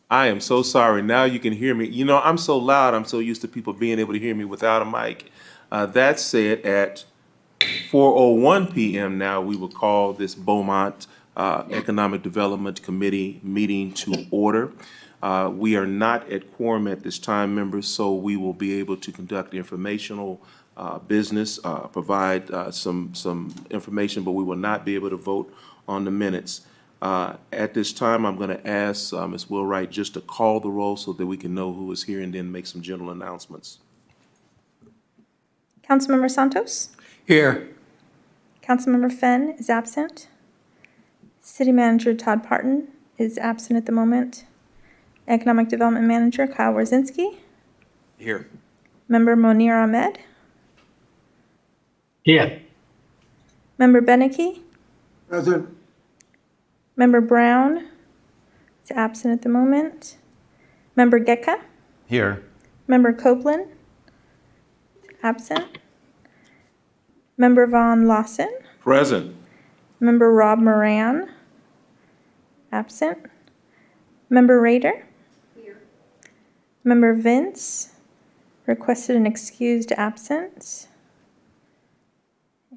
I am so sorry. Now you can hear me. You know, I'm so loud. I'm so used to people being able to hear me without a mic. That said, at 4:01 p.m. now, we will call this Beaumont Economic Development Committee meeting to order. We are not at quorum at this time, members, so we will be able to conduct informational business, provide some information, but we will not be able to vote on the minutes. At this time, I'm going to ask Ms. Wheelwright just to call the roll so that we can know who is here and then make some general announcements. Councilmember Santos? Here. Councilmember Fenn is absent. City Manager Todd Parton is absent at the moment. Economic Development Manager Kyle Warzinski. Here. Member Monir Ahmed. Here. Member Beneke. Present. Member Brown is absent at the moment. Member Geka. Here. Member Copeland, absent. Member Von Lawson. Present. Member Rob Moran, absent. Member Rader. Here. Member Vince requested an excused absence.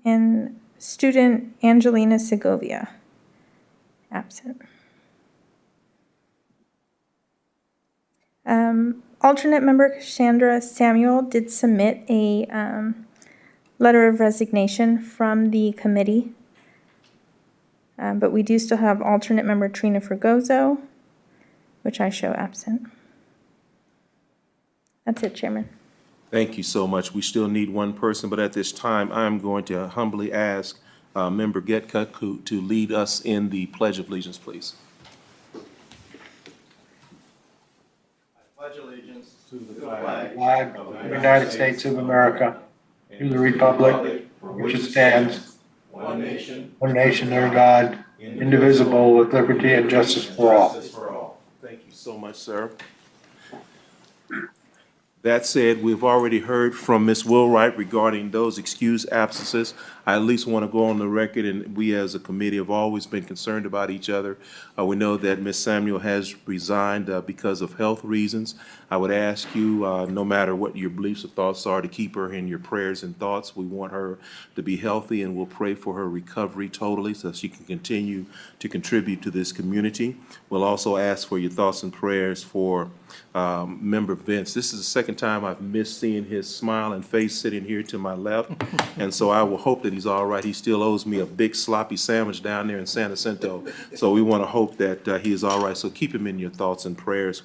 And student Angelina Segovia, absent. Alternate member Chandra Samuel did submit a letter of resignation from the committee. But we do still have alternate member Trina Fregoso, which I show absent. That's it, Chairman. Thank you so much. We still need one person, but at this time, I'm going to humbly ask Member Getka to lead us in the Pledge of Allegiance, please. Pledge allegiance To the Flag of the United States of America, to the republic for which it stands, one nation, under God, indivisible, with liberty and justice for all. Thank you so much, sir. That said, we've already heard from Ms. Wheelwright regarding those excused absences. I at least want to go on the record, and we as a committee have always been concerned about each other. We know that Ms. Samuel has resigned because of health reasons. I would ask you, no matter what your beliefs or thoughts are, to keep her in your prayers and thoughts. We want her to be healthy, and we'll pray for her recovery totally so she can continue to contribute to this community. We'll also ask for your thoughts and prayers for Member Vince. This is the second time I've missed seeing his smile and face sitting here to my left, and so I will hope that he's all right. He still owes me a big sloppy sandwich down there in San Jacinto, so we want to hope that he is all right. So keep him in your thoughts and prayers.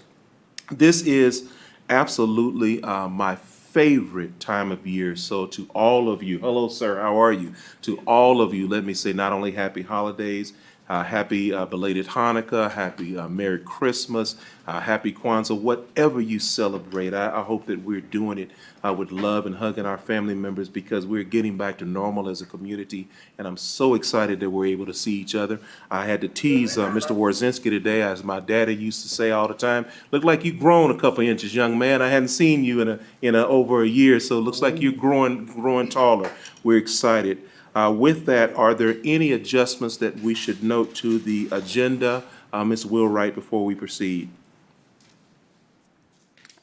This is absolutely my favorite time of year. So to all of you, hello, sir, how are you? To all of you, let me say not only happy holidays, happy belated Hanukkah, happy Merry Christmas, happy Kwanzaa, whatever you celebrate. I hope that we're doing it with love and hugging our family members because we're getting back to normal as a community. And I'm so excited that we're able to see each other. I had to tease Mr. Warzinski today, as my daddy used to say all the time, look like you've grown a couple inches, young man. I hadn't seen you in over a year, so it looks like you're growing taller. We're excited. With that, are there any adjustments that we should note to the agenda, Ms. Wheelwright, before we proceed?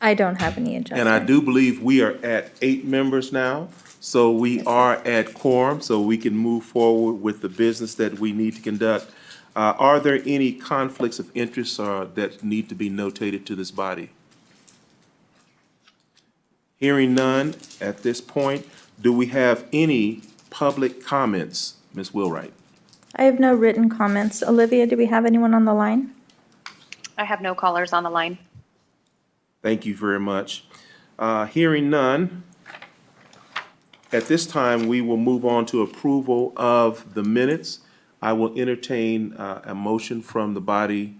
I don't have any adjustments. And I do believe we are at 8 members now, so we are at quorum, so we can move forward with the business that we need to conduct. Are there any conflicts of interest that need to be notated to this body? Hearing none at this point, do we have any public comments, Ms. Wheelwright? I have no written comments. Olivia, do we have anyone on the line? I have no callers on the line. Thank you very much. Hearing none, at this time, we will move on to approval of the minutes. I will entertain a motion from the body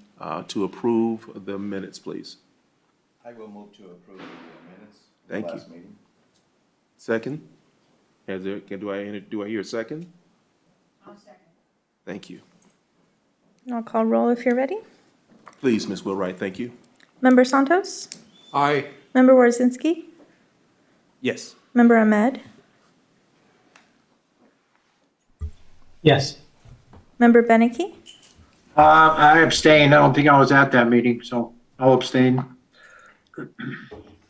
to approve the minutes, please. I will move to approve the minutes. Thank you. Last meeting. Second? Do I hear a second? I'll second. Thank you. I'll call roll if you're ready. Please, Ms. Wheelwright, thank you. Member Santos? Aye. Member Warzinski? Yes. Member Ahmed? Yes. Member Beneke? I abstain. I don't think I was at that meeting, so I'll abstain.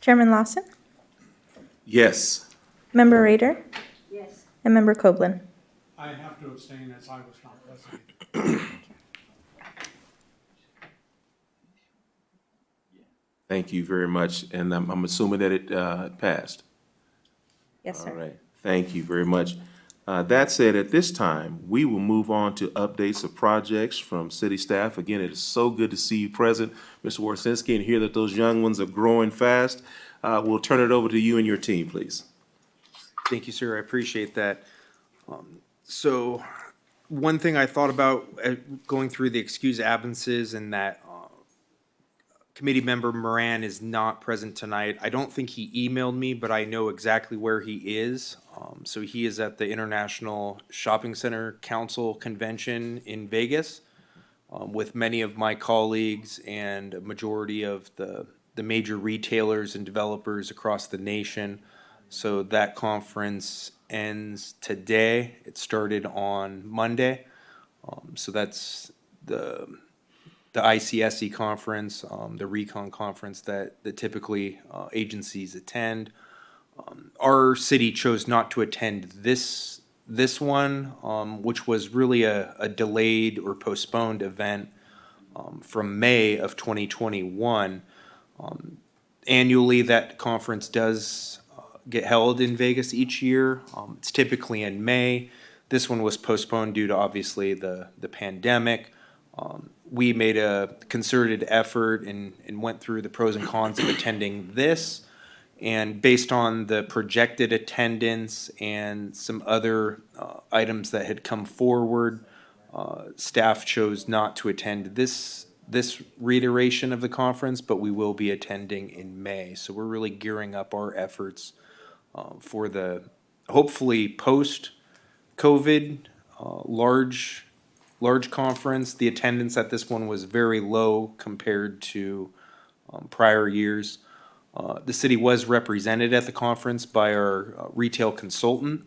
Chairman Lawson, Yes. Member Raider, Yes. and Member Copeland. I have to abstain as I was not present. Thank you very much, and I'm assuming that it passed. Yes, All sir. right, thank you very much. That said, at this time, we will move on to updates of projects from city staff. Again, it is so good to see you present, Mr. Warsinski, and hear that those young ones are growing fast. We'll turn it over to you and your team, please. Thank you, sir. I appreciate that. So one thing I thought about going through the excused absences and that committee member Moran is not present tonight. I don't think he emailed me, but I know exactly where he is. So he is at the International Shopping Center Council Convention in Vegas with many of my colleagues and a majority of the major retailers and developers across the nation. So that conference ends today. It started on Monday. So that's the ICSC conference, the Recon Conference that typically agencies attend. Our city chose not to attend this one, which was really a delayed or postponed event from May of 2021. Annually, that conference does get held in Vegas each year. It's typically in May. This one was postponed due to obviously the pandemic. We made a concerted effort and went through the pros and cons of attending this. And based on the projected attendance and some other items that had come forward, staff chose not to attend this reiteration of the conference, but we will be attending in May. So we're really gearing up our efforts for the hopefully post-COVID large conference. The attendance at this one was very low compared to prior years. The city was represented at the conference by our retail consultant,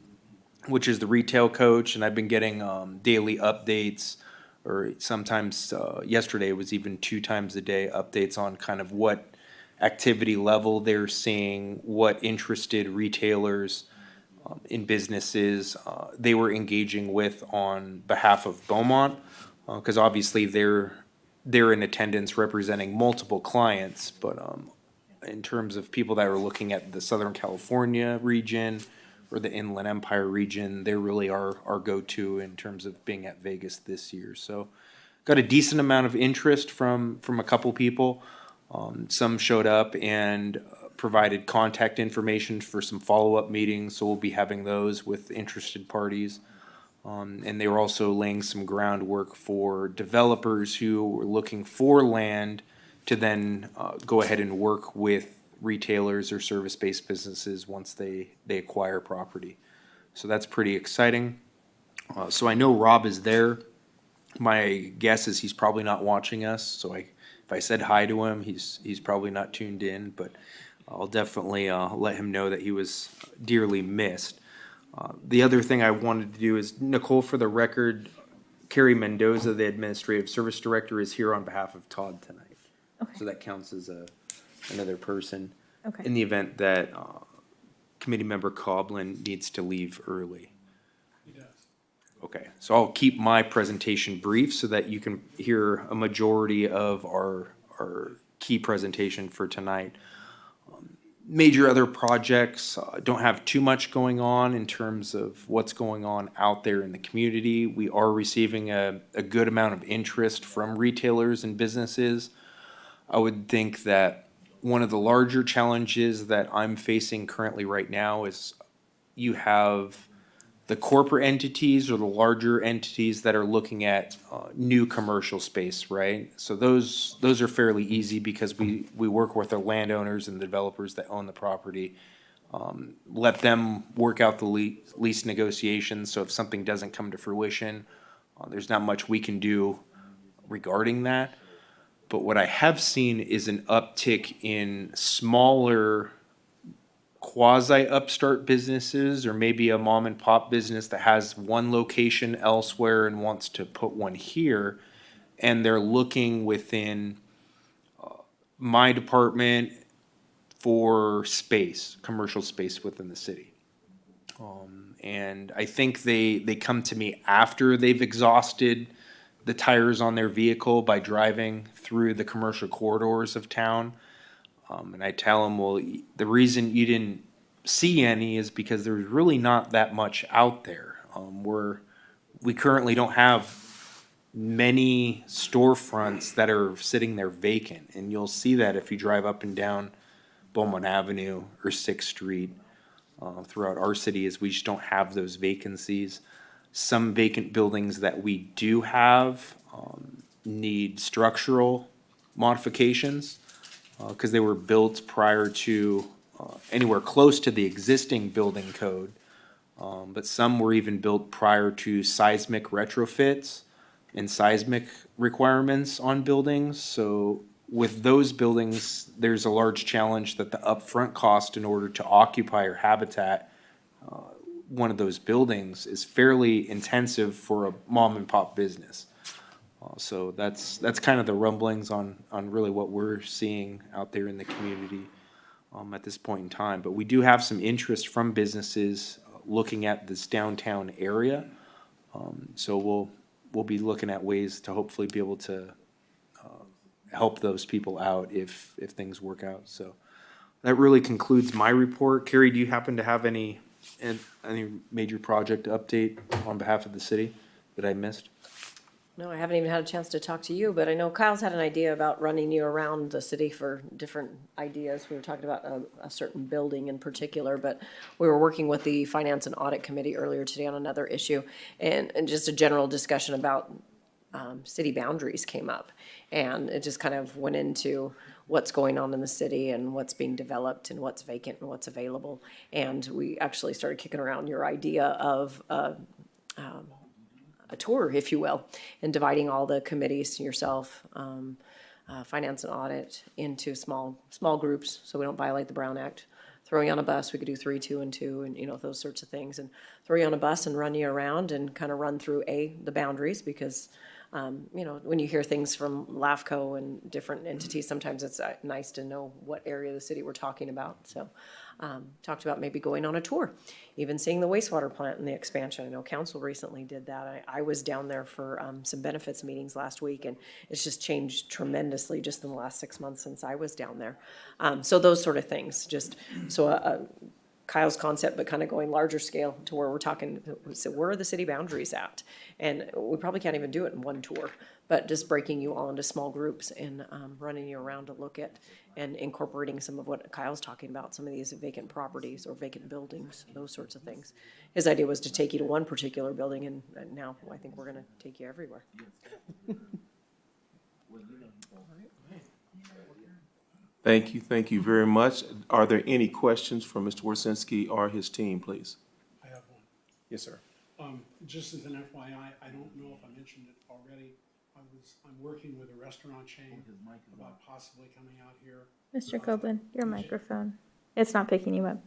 which is the retail coach, and I've been getting daily updates, or sometimes yesterday was even 2 times a day updates on kind of what activity level they're seeing, what interested retailers in businesses they were engaging with on behalf of Beaumont, because obviously they're in attendance representing multiple clients, but in terms of people that are looking at the Southern California region or the Inland Empire region, they're really our go-to in terms of being at Vegas this year. So got a decent amount of interest from a couple people. Some showed up and provided contact information for some follow-up meetings, so we'll be having those with interested parties. And they were also laying some groundwork for developers who were looking for land to then go ahead and work with retailers or service-based businesses once they acquire property. So that's pretty exciting. So I know Rob is there. My guess is he's probably not watching us, so if I said hi to him, he's probably not tuned in, but I'll definitely let him know that he was dearly missed. The other thing I wanted to do is, Nicole, for the record, Carrie Mendoza, the Administrative Service Director, is here on behalf of Todd tonight. Okay. So that counts as another person Okay. in the event that committee member Coblin needs to leave early. He does. Okay, so I'll keep my presentation brief so that you can hear a majority of our key presentation for tonight. Major other projects don't have too much going on in terms of what's going on out there in the community. We are receiving a good amount of interest from retailers and businesses. I would think that one of the larger challenges that I'm facing currently right now is you have the corporate entities or the larger entities that are looking at new commercial space, right? So those are fairly easy because we work with the landowners and the developers that own the property. Let them work out the lease negotiations. So if something doesn't come to fruition, there's not much we can do regarding that. But what I have seen is an uptick in smaller quasi-upstart businesses, or maybe a mom and pop business that has one location elsewhere and wants to put one here, and they're looking within my department for space, commercial space within the city. And I think they come to me after they've exhausted the tires on their vehicle by driving through the commercial corridors of town. And I tell them, well, the reason you didn't see any is because there's really not that much out there. We currently don't have many storefronts that are sitting there vacant, and you'll see that if you drive up and down Beaumont Avenue or Sixth Street. Throughout our city is we just don't have those vacancies. Some vacant buildings that we do have need structural modifications because they were built prior to anywhere close to the existing building code. But some were even built prior to seismic retrofits and seismic requirements on buildings. So with those buildings, there's a large challenge that the upfront cost in order to occupy or habitat one of those buildings is fairly intensive for a mom and pop business. So that's kind of the rumblings on really what we're seeing out there in the community at this point in time. But we do have some interest from businesses looking at this downtown area. So we'll be looking at ways to hopefully be able to help those people out if things work out. So that really concludes my report. Carrie, do you happen to have any major project update on behalf of the city that I missed? No, I haven't even had a chance to talk to you, but I know Kyle's had an idea about running you around the city for different ideas. We were talking about a certain building in particular, but we were working with the Finance and Audit Committee earlier today on another issue, and just a general discussion about city boundaries came up. And it just kind of went into what's going on in the city and what's being developed and what's vacant and what's available. And we actually started kicking around your idea of a tour, if you will, and dividing all the committees, yourself, finance and audit, into small groups so we don't violate the Brown Act. Throw you on a bus, we could do 3, 2, and 2, and those sorts of things, and throw you on a bus and run you around and kind of run through the boundaries, because when you hear things from LAFCO and different entities, sometimes it's nice to know what area of the city we're talking about. So talked about maybe going on a tour, even seeing the wastewater plant and the expansion. I know council recently did that. I was down there for some benefits meetings last week, and it's just changed tremendously just in the last 6 months since I was down there. So those sort of things, just so Kyle's concept, but kind of going larger scale to where we're talking, so where are the city boundaries at? And we probably can't even do it in one tour, but just breaking you all into small groups and running you around to look at and incorporating some of what Kyle's talking about, some of these vacant properties or vacant buildings, those sorts of things. His idea was to take you to one particular building, and now I think we're gonna take you everywhere. Thank you very much. Are there any questions for Mr. Warsinski or his team, please? I have one. Yes, sir. Just as an FYI, I don't know if I mentioned it already. I'm working with a restaurant chain about possibly coming out here. Mr. Copeland, your microphone. It's not picking you up.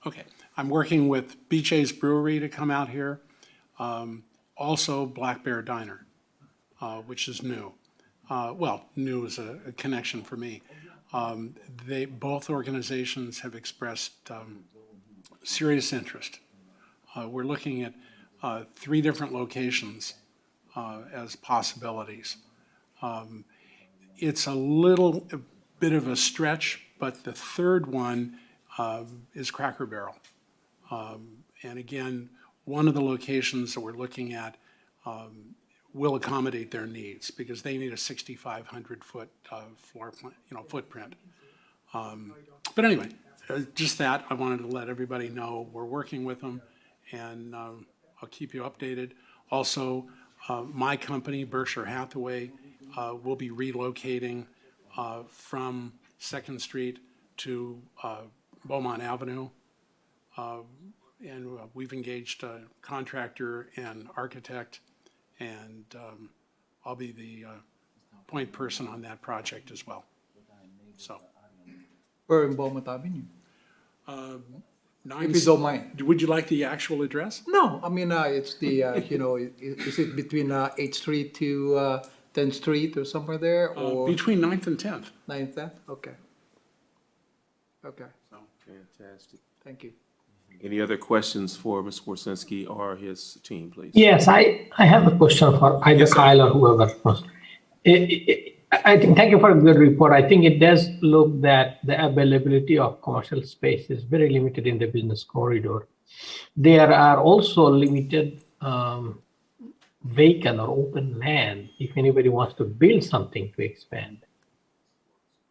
Okay, I'm working with BJ's Brewery to come out here. Also Black Bear Diner, which is new. New is a connection for me. Both organizations have expressed serious interest. We're looking at 3 different locations as possibilities. It's a bit of a stretch, but the third one is Cracker Barrel. And again, one of the locations that we're looking at will accommodate their needs, because they need a 6,500 foot floor plan, footprint. But anyway, just that, I wanted to let everybody know we're working with them, and I'll keep you updated. Also, my company, Berkshire Hathaway, will be relocating from 2nd Street to Beaumont Avenue. And we've engaged a contractor and architect, and I'll be the point person on that project as well. So, We're in Beaumont Avenue. nine, If you don't mind. would you like the actual address? No, I mean, it's the, is it between 8th Street to 10th Street or somewhere there, or Between 9th and 10th. 9th, 10th? Okay. Okay, Fantastic. thank you. Any other questions for Mr. Warsinski or his team, please? Yes, I have a question for either Yes, sir. Kyle or whoever. I think, thank you for a good report. I think it does look that the availability of commercial space is very limited in the business corridor. There are also limited vacant or open land if anybody wants to build something to expand.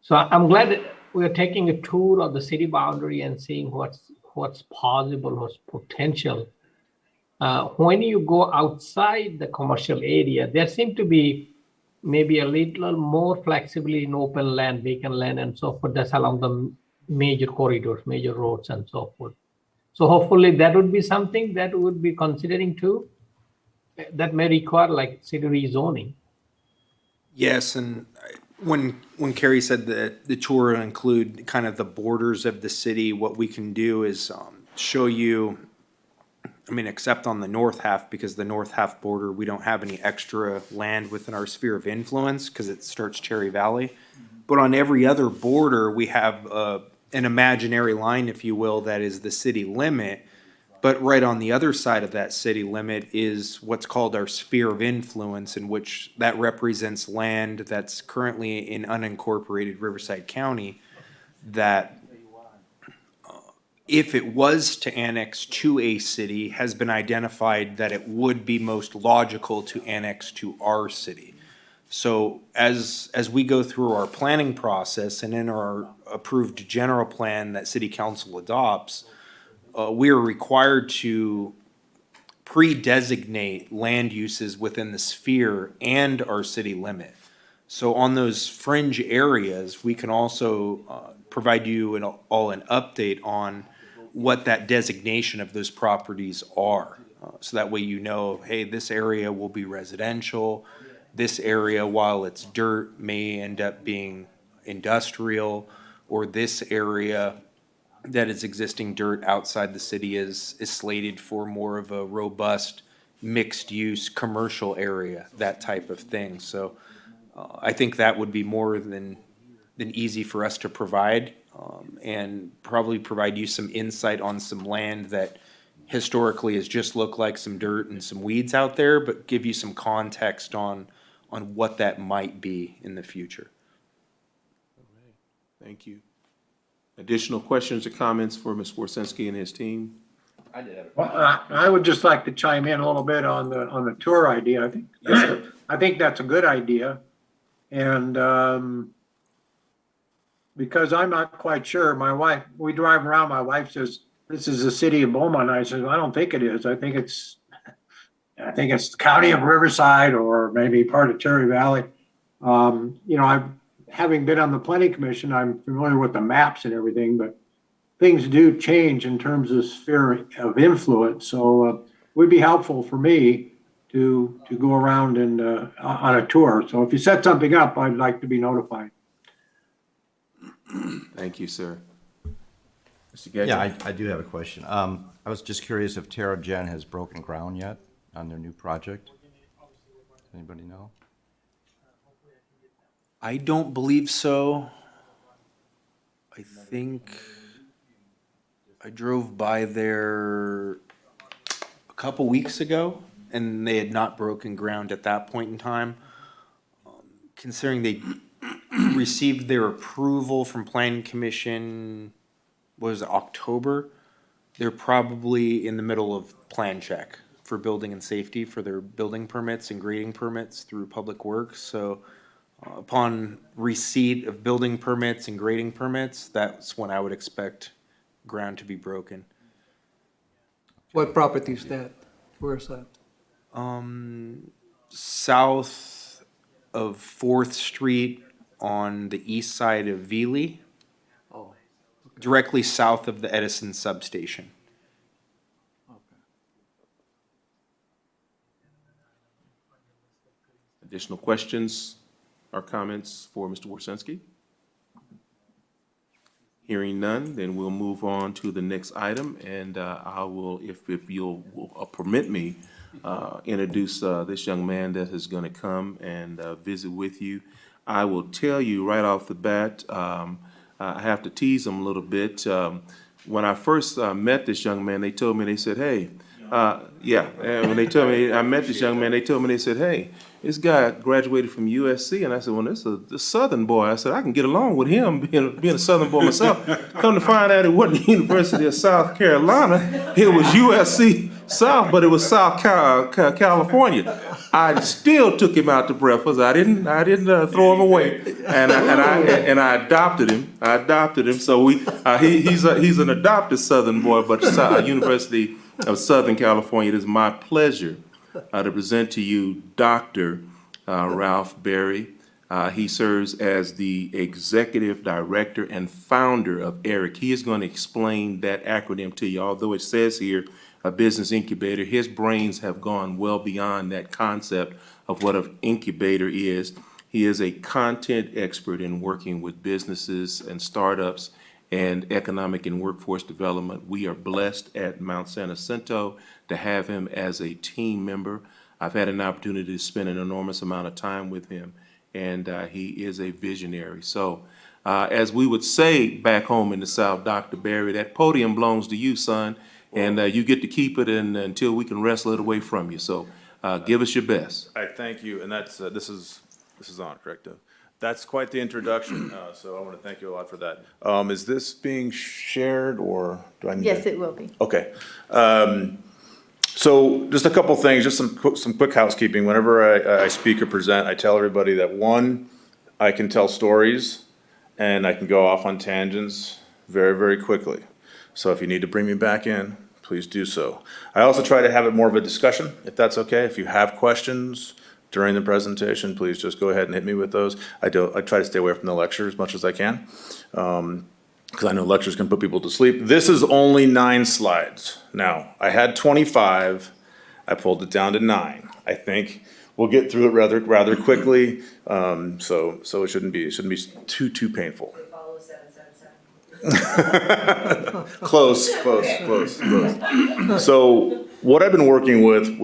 So I'm glad that we're taking a tour of the city boundary and seeing what's possible, what's potential. When you go outside the commercial area, there seem to be maybe a little more flexibility in open land, vacant land, and so forth. That's along the major corridors, major roads, and so forth. So hopefully that would be something that we would be considering too. That may require like city rezoning. Yes, and when Carrie said that the tour will include kind of the borders of the city, what we can do is show you, I mean, except on the north half, because the north half border, we don't have any extra land within our sphere of influence because it starts Cherry Valley. But on every other border, we have an imaginary line, if you will, that is the city limit. But right on the other side of that city limit is what's called our sphere of influence, in which that represents land that's currently in unincorporated Riverside County that if it was to annex to a city, has been identified that it would be most logical to annex to our city. So as we go through our planning process and in our approved general plan that city council adopts, we are required to pre-designate land uses within the sphere and our city limit. So on those fringe areas, we can also provide you an update on what that designation of those properties are. So that way you know, hey, this area will be residential. This area, while it's dirt, may end up being industrial, or this area that is existing dirt outside the city is slated for more of a robust mixed-use commercial area, that type of thing. So I think that would be more than easy for us to provide, and probably provide you some insight on some land that historically has just looked like some dirt and some weeds out there, but give you some context on what that might be in the future. Thank you. Additional questions or comments for Mr. Warsinski and his team? I did have a Well, I would just like to chime in a little bit on the tour idea. I think that's a good idea. And because I'm not quite sure, my wife, we drive around, my wife says, this is the city of Beaumont. I said, I don't think it is. I think it's the county of Riverside or maybe part of Cherry Valley. Having been on the planning commission, I'm familiar with the maps and everything, but things do change in terms of sphere of influence. So it would be helpful for me to go around and on a tour. So if you set something up, I'd like to be notified. Thank you, sir. Mr. Gagnon? Yeah, I do have a question. I was just curious if Terra Gen has broken ground yet on their new project? Anybody know? I don't believe so. I think I drove by there a couple weeks ago, and they had not broken ground at that point in time. Considering they received their approval from Planning Commission, was it October? They're probably in the middle of plan check for building and safety for their building permits and grading permits through Public Works. So upon receipt of building permits and grading permits, that's when I would expect ground to be broken. What property is that? Where's that? South of 4th Street on the east side of Veely, Oh, directly south of the Edison substation. okay. Additional questions or comments for Mr. Warsinski? Hearing none, then we'll move on to the next item, and I will, if you'll permit me, introduce this young man that is going to come and visit with you. I will tell you right off the bat, I have to tease him a little bit. When I first met this young man, they told me, they said, hey, and when they told me I met this young man, they told me, they said, hey, this guy graduated from USC. And I said, well, this is a Southern boy. I said, I can get along with him, being a Southern boy myself. Come to find out, it wasn't the University of South Carolina. It was USC South, but it was South California. I still took him out to breakfast. I didn't throw him away, and I adopted him. So he's an adopted Southern boy, but University of Southern California. It is my pleasure to present to you Dr. Ralph Berry. He serves as the Executive Director and founder of ERIC. He is going to explain that acronym to you, although it says here a business incubator. His brains have gone well beyond that concept of what an incubator is. He is a content expert in working with businesses and startups and economic and workforce development. We are blessed at Mount San Jacinto to have him as a team member. I've had an opportunity to spend an enormous amount of time with him, and he is a visionary. So, as we would say back home in the South, Dr. Berry, that podium belongs to you, son, and you get to keep it until we can wrestle it away from you. So, give us your best. I thank you, and that's, this is on, correct? That's quite the introduction, so I want to thank you a lot for that. Is this being shared, or do I need to? Yes, it will be. Okay. So just a couple things, just some quick housekeeping. Whenever I speak or present, I tell everybody that, one, I can tell stories and I can go off on tangents very, very quickly. So if you need to bring me back in, please do so. I also try to have it more of a discussion, if that's okay. If you have questions during the presentation, please just go ahead and hit me with those. I try to stay away from the lecture as much as I can, because I know lectures can put people to sleep. This is only 9 slides. Now, I had 25, I pulled it down to 9. I think we'll get through it rather quickly, so it shouldn't be too painful. Follow 777. Close. So what I've been working with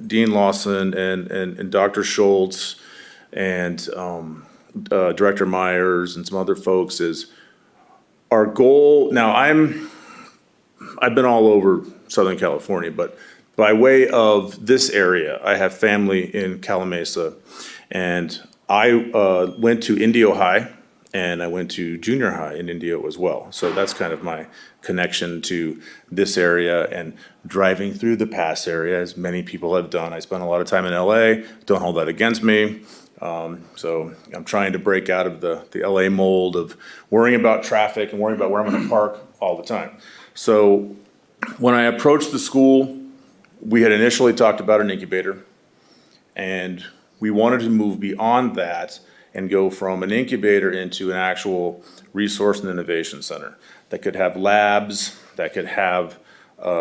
Dean Lawson and Dr. Schultz and Director Myers and some other folks is our goal. Now I've been all over Southern California, but by way of this area, I have family in Calamasa, and I went to Indio High, and I went to junior high in Indio as well. So that's kind of my connection to this area and driving through the Pass area, as many people have done. I spent a lot of time in LA, don't hold that against me. So I'm trying to break out of the LA mold of worrying about traffic and worrying about where I'm gonna park all the time. So when I approached the school, we had initially talked about an incubator, and we wanted to move beyond that and go from an incubator into an actual resource and innovation center that could have labs, that could have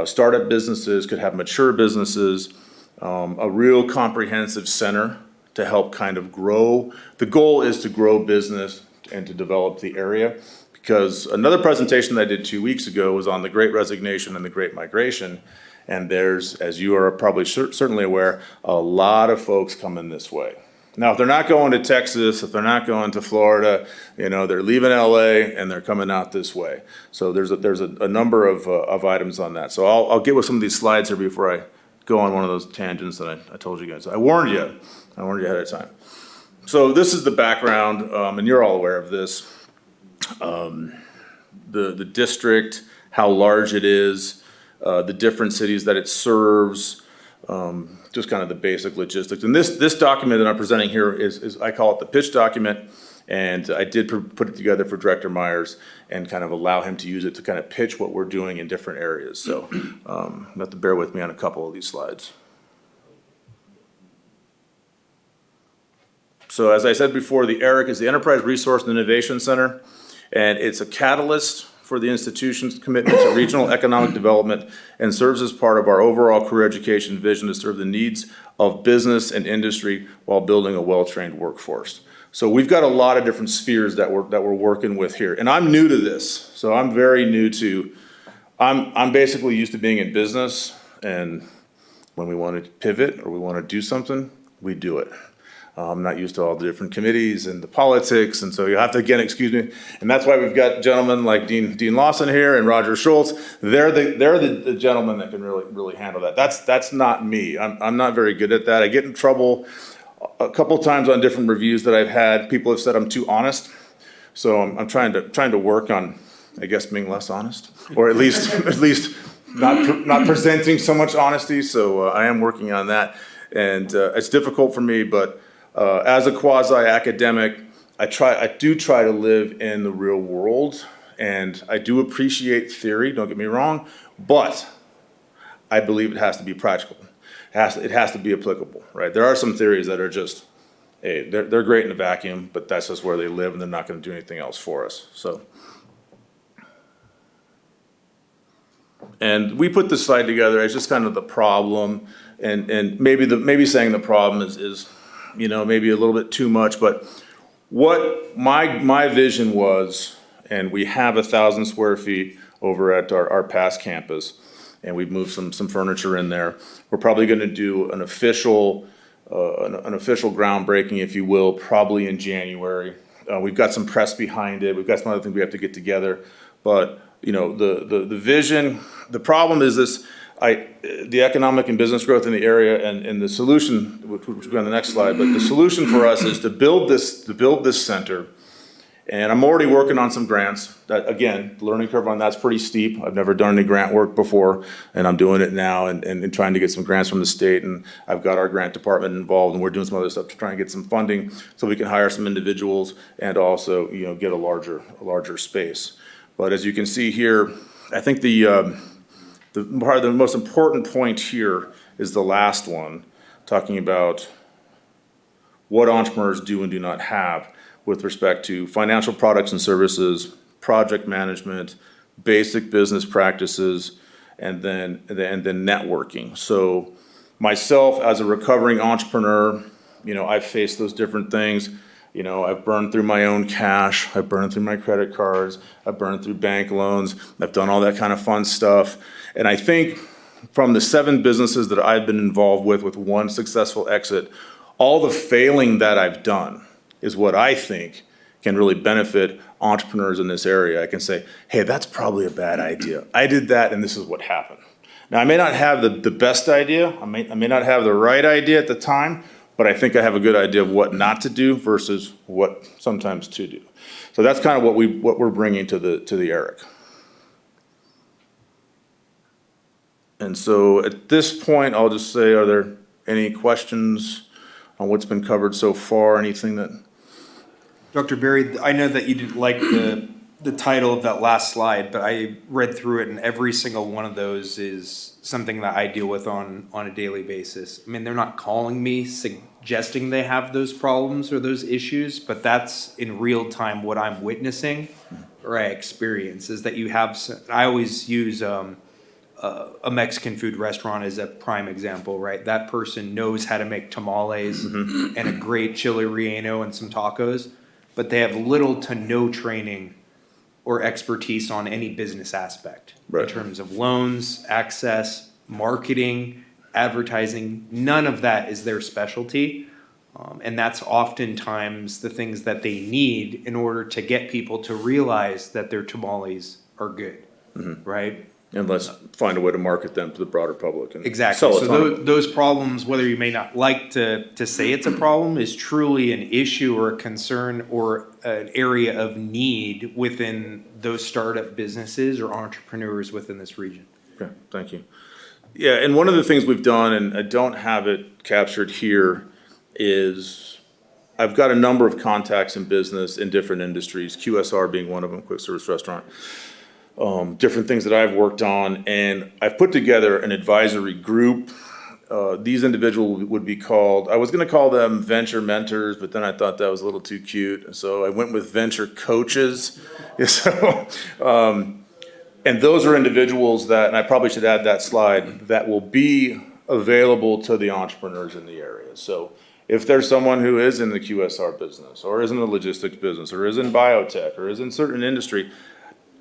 startup businesses, could have mature businesses, a real comprehensive center to help kind of grow. The goal is to grow business and to develop the area, because another presentation that I did 2 weeks ago was on the Great Resignation and the Great Migration. And there's, as you are probably certainly aware, a lot of folks coming this way. Now, if they're not going to Texas, if they're not going to Florida, they're leaving LA and they're coming out this way. So there's a number of items on that. So I'll get with some of these slides here before I go on one of those tangents that I told you guys. I warned you ahead of time. So this is the background, and you're all aware of this. The district, how large it is, the different cities that it serves, just kind of the basic logistics. And this document that I'm presenting here is I call it the pitch document, and I did put it together for Director Myers and kind of allow him to use it to kind of pitch what we're doing in different areas. So you have to bear with me on a couple of these slides. So as I said before, the ERIC is the Enterprise Resource and Innovation Center, and it's a catalyst for the institution's commitment to regional economic development and serves as part of our overall career education vision to serve the needs of business and industry while building a well-trained workforce. So we've got a lot of different spheres that we're working with here. And I'm new to this, so I'm very new to, I'm basically used to being in business and When we want to pivot or we want to do something, we do it. I'm not used to all the different committees and the politics, and so you have to, again, excuse me. And that's why we've got gentlemen like Dean Lawson here and Roger Schultz. They're the gentlemen that can really handle that. That's not me. I'm not very good at that. I get in trouble a couple times on different reviews that I've had. People have said I'm too honest, so I'm trying to work on, I guess, being less honest, or at least not presenting so much honesty. So I am working on that, and it's difficult for me, but. As a quasi-academic, I do try to live in the real world, and I do appreciate theory, don't get me wrong, but I believe it has to be practical. It has to be applicable, right? There are some theories that are just, hey, they're great in a vacuum, but that's just where they live, and they're not gonna do anything else for us, so. And we put this slide together as just kind of the problem, and maybe saying the problem is maybe a little bit too much, but what my vision was, and we have 1,000 square feet over at our past campus, and we've moved some furniture in there. We're probably gonna do an official groundbreaking, if you will, probably in January. We've got some press behind it, we've got some other things we have to get together, but, the vision, the problem is this, the economic and business growth in the area, and the solution, which will be on the next slide, but the solution for us is to build this center. And I'm already working on some grants. That, again, the learning curve on that's pretty steep. I've never done any grant work before, and I'm doing it now and trying to get some grants from the state. And I've got our grant department involved, and we're doing some other stuff to try and get some funding so we can hire some individuals and also, get a larger space. But as you can see here, I think the most important point here is the last one, talking about what entrepreneurs do and do not have with respect to financial products and services, project management, basic business practices, and then networking. So myself as a recovering entrepreneur, I've faced those different things. I've burned through my own cash, I've burned through my credit cards, I've burned through bank loans, I've done all that kind of fun stuff. And I think from the 7 businesses that I've been involved with one successful exit, all the failing that I've done is what I think can really benefit entrepreneurs in this area. I can say, hey, that's probably a bad idea. I did that and this is what happened. Now, I may not have the best idea, I may not have the right idea at the time, but I think I have a good idea of what not to do versus what sometimes to do. So that's kind of what we're bringing to the ERIC. And so at this point, I'll just say, are there any questions on what's been covered so far? Anything that? Dr. Berry, I know that you didn't like the title of that last slide, but I read through it, and every single one of those is something that I deal with on a daily basis. I mean, they're not calling me suggesting they have those problems or those issues, but that's in real time what I'm witnessing or I experience is that you have. I always use a Mexican food restaurant as a prime example, right? That person knows how to make tamales and a great chile relleno and some tacos, but they have little to no training or expertise on any business aspect in terms of loans, access, marketing, advertising. None of that is their specialty. And that's oftentimes the things that they need in order to get people to realize that their tamales are good, right? And let's find a way to market them to the broader public. And Exactly. sell it So on. those problems, whether you may not like to say it's a problem, is truly an issue or a concern or an area of need within those startup businesses or entrepreneurs within this region. Okay, thank you. Yeah, and one of the things we've done, and I don't have it captured here, is I've got a number of contacts in business in different industries, QSR being one of them, quick service restaurant. Different things that I've worked on, and I've put together an advisory group. These individuals would be called, I was gonna call them venture mentors, but then I thought that was a little too cute, so I went with venture coaches. So, and those are individuals that, and I probably should add that slide, that will be available to the entrepreneurs in the area. So if there's someone who is in the QSR business, or is in the logistics business, or is in biotech, or is in certain industry,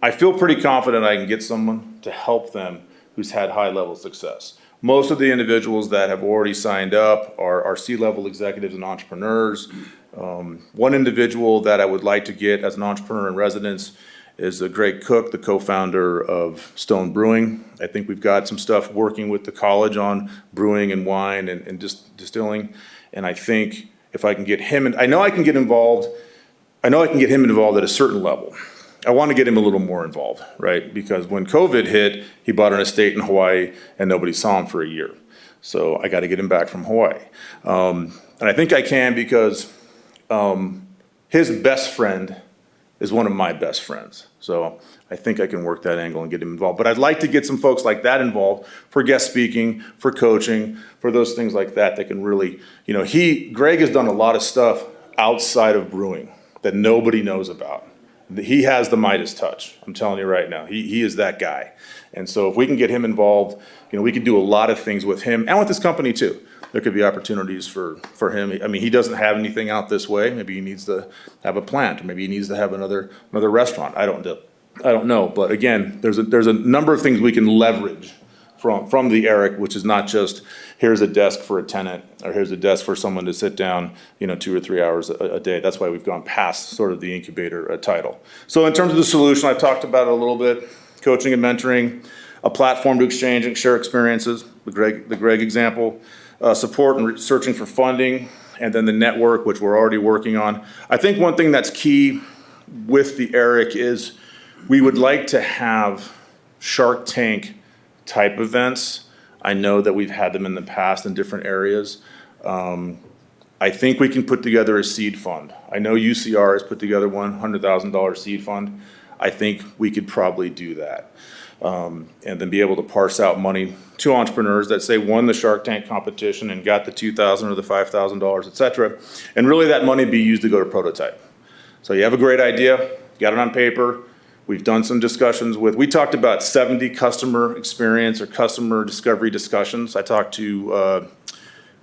I feel pretty confident I can get someone to help them who's had high level success. Most of the individuals that have already signed up are C-level executives and entrepreneurs. One individual that I would like to get as an entrepreneur in residence is Greg Cook, the co-founder of Stone Brewing. I think we've got some stuff working with the college on brewing and wine and just distilling. And I think if I can get him, and I know I can get involved, I know I can get him involved at a certain level. I want to get him a little more involved, right? Because when COVID hit, he bought an estate in Hawaii and nobody saw him for a year. So I got to get him back from Hawaii. And I think I can because his best friend is one of my best friends. So I think I can work that angle and get him involved. But I'd like to get some folks like that involved for guest speaking, for coaching, for those things like that that can really, Greg has done a lot of stuff outside of brewing that nobody knows about. He has the Midas touch. I'm telling you right now, he is that guy. And so if we can get him involved, we can do a lot of things with him and with this company too. There could be opportunities for him. I mean, he doesn't have anything out this way. Maybe he needs to have a plant, or maybe he needs to have another restaurant. I don't know. But again, there's a number of things we can leverage from the ERIC, which is not just here's a desk for a tenant or here's a desk for someone to sit down, 2 or 3 hours a day. That's why we've gone past sort of the incubator title. So in terms of the solution, I've talked about it a little bit: coaching and mentoring, a platform to exchange and share experiences, the Greg example, support and searching for funding, and then the network, which we're already working on. I think one thing that's key with the ERIC is we would like to have Shark Tank type events. I know that we've had them in the past in different areas. I think we can put together a seed fund. I know UCR has put together $100,000 seed fund. I think we could probably do that. And then be able to parse out money to entrepreneurs that say won the Shark Tank competition and got the $2,000 or the $5,000, et cetera. And really that money be used to go to prototype. So you have a great idea, got it on paper. We've done some discussions we talked about 70 customer experience or customer discovery discussions. I talked to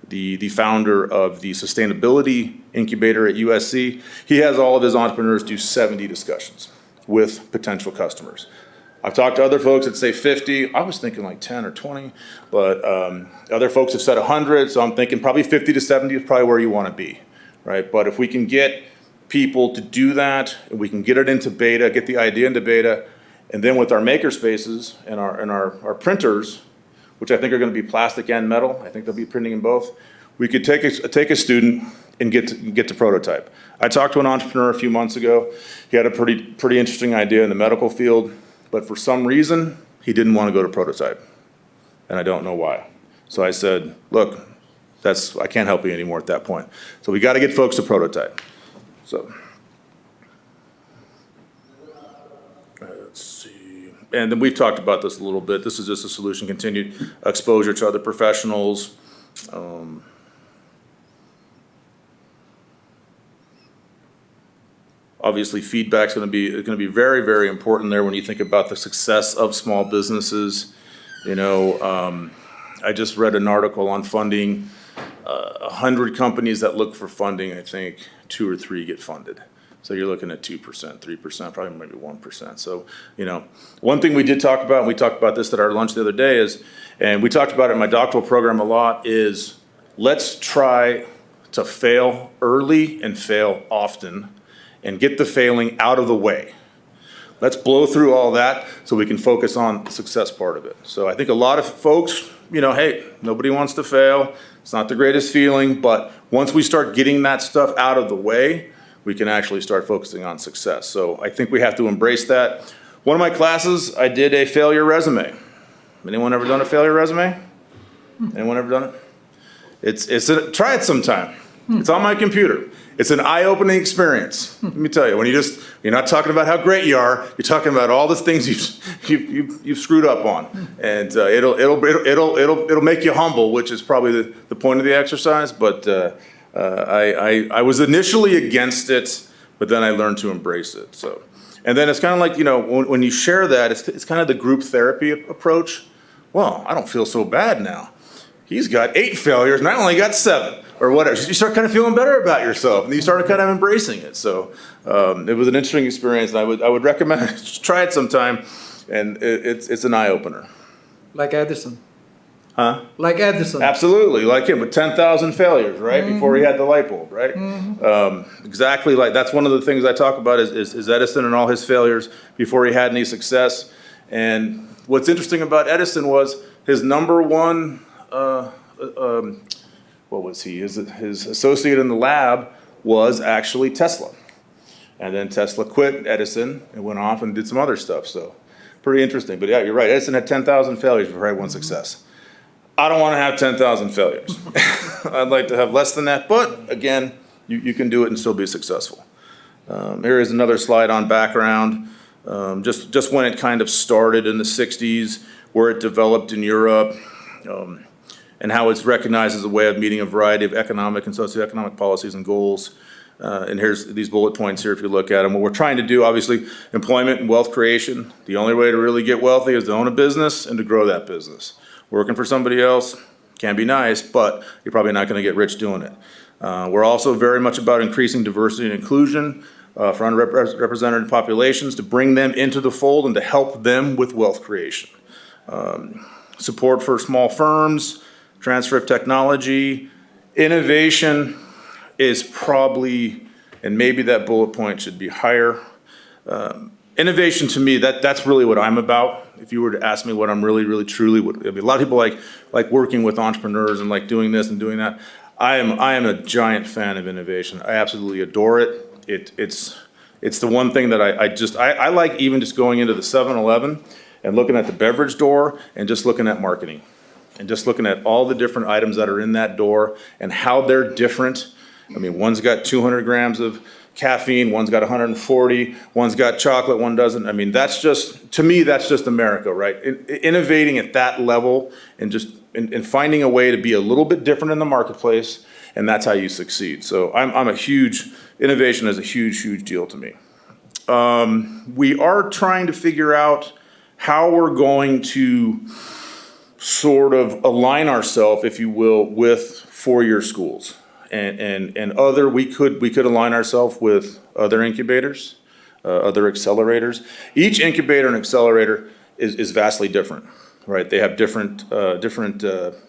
the founder of the sustainability incubator at USC. He has all of his entrepreneurs do 70 discussions with potential customers. I've talked to other folks that say 50. I was thinking like 10 or 20, but other folks have said 100. So I'm thinking probably 50 to 70 is probably where you want to be, right? But if we can get people to do that, and we can get it into beta, get the idea into beta, and then with our maker spaces and our printers, which I think are going to be plastic and metal, I think they'll be printing in both, we could take a student and get to prototype. I talked to an entrepreneur a few months ago. He had a pretty interesting idea in the medical field, but for some reason, he didn't want to go to prototype, and I don't know why. So I said, look, I can't help you anymore at that point. So we got to get folks to prototype. So, let's see. And then we've talked about this a little bit. This is just a solution: continued exposure to other professionals. Obviously, feedback's going to be very, very important there when you think about the success of small businesses. I just read an article on funding. 100 companies that look for funding, I think 2 or 3 get funded. So you're looking at 2%, 3%, probably maybe 1%. So, one thing we did talk about, and we talked about this at our lunch the other day and we talked about it in my doctoral program a lot, is let's try to fail early and fail often and get the failing out of the way. Let's blow through all that so we can focus on the success part of it. So I think a lot of folks, hey, nobody wants to fail. It's not the greatest feeling, but once we start getting that stuff out of the way, we can actually start focusing on success. So I think we have to embrace that. One of my classes, I did a failure resume. Anyone ever done a failure resume? Anyone ever done it? Try it sometime. It's on my computer. It's an eye-opening experience. Let me tell you, when you're not talking about how great you are, you're talking about all the things you've screwed up on, and it'll make you humble, which is probably the point of the exercise. But I was initially against it, but then I learned to embrace it. So, and then it's kind of like when you share that, it's kind of the group therapy approach. Well, I don't feel so bad now. He's got 8 failures, and I only got 7. Or whatever. You start kind of feeling better about yourself, and you start kind of embracing it. So it was an interesting experience, and I would recommend it. Try it sometime, and it's an eye opener. Like Edison. Like Edison. Absolutely, like him, with 10,000 failures, right, before he had the light bulb, right? Exactly, like, that's one of the things I talk about is Edison and all his failures before he had any success. And what's interesting about Edison was his number one, what was he? His associate in the lab was actually Tesla. And then Tesla quit Edison and went off and did some other stuff, so pretty interesting. But yeah, you're right, Edison had 10,000 failures before he had one success. I don't want to have 10,000 failures. I'd like to have less than that, but again, you can do it and still be successful. Here is another slide on background, just when it kind of started in the 60s, where it developed in Europe, and how it's recognized as a way of meeting a variety of economic and socioeconomic policies and goals. And here's these bullet points here if you look at them. What we're trying to do, obviously, employment and wealth creation. The only way to really get wealthy is to own a business and to grow that business. Working for somebody else can be nice, but you're probably not going to get rich doing it. We're also very much about increasing diversity and inclusion for underrepresented populations, to bring them into the fold and to help them with wealth creation. Support for small firms, transfer of technology, innovation is probably, and maybe that bullet point should be higher. Innovation to me, that's really what I'm about. If you were to ask me what I'm really, truly, a lot of people like working with entrepreneurs and like doing this and doing that. I am a giant fan of innovation. I absolutely adore it. It's the one thing that I like, even just going into the 7-Eleven and looking at the beverage door and just looking at marketing and just looking at all the different items that are in that door and how they're different. I mean, one's got 200 grams of caffeine, one's got 140, one's got chocolate, one doesn't. I mean, to me, that's just America, right? Innovating at that level and just and finding a way to be a little bit different in the marketplace, and that's how you succeed. So innovation is a huge deal to me. We are trying to figure out how we're going to sort of align ourselves, if you will, with four-year schools. And other, we could align ourselves with other incubators, other accelerators. Each incubator and accelerator is vastly different, right? They have different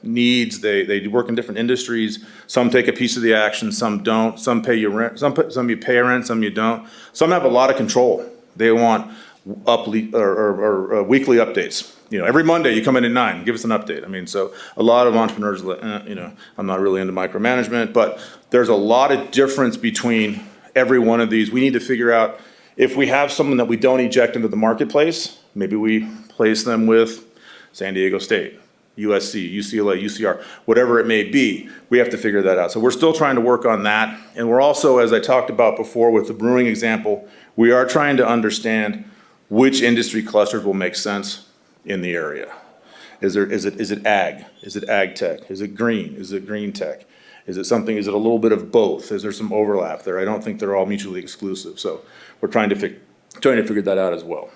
needs. They work in different industries. Some take a piece of the action, some don't. Some pay you rent, some you pay rent, some you don't. Some have a lot of control. They want weekly updates. You know, every Monday you come in at 9, give us an update. I mean, so a lot of entrepreneurs, I'm not really into micromanagement, but there's a lot of difference between every one of these. We need to figure out if we have someone that we don't eject into the marketplace, maybe we place them with San Diego State, USC, UCLA, UCR, whatever it may be. We have to figure that out. So we're still trying to work on that. And we're also, as I talked about before with the brewing example, we are trying to understand which industry clusters will make sense in the area. Is it ag? Is it ag tech? Is it green? Is it green tech? Is it a little bit of both? Is there some overlap there? I don't think they're all mutually exclusive. So we're trying to figure that out as well.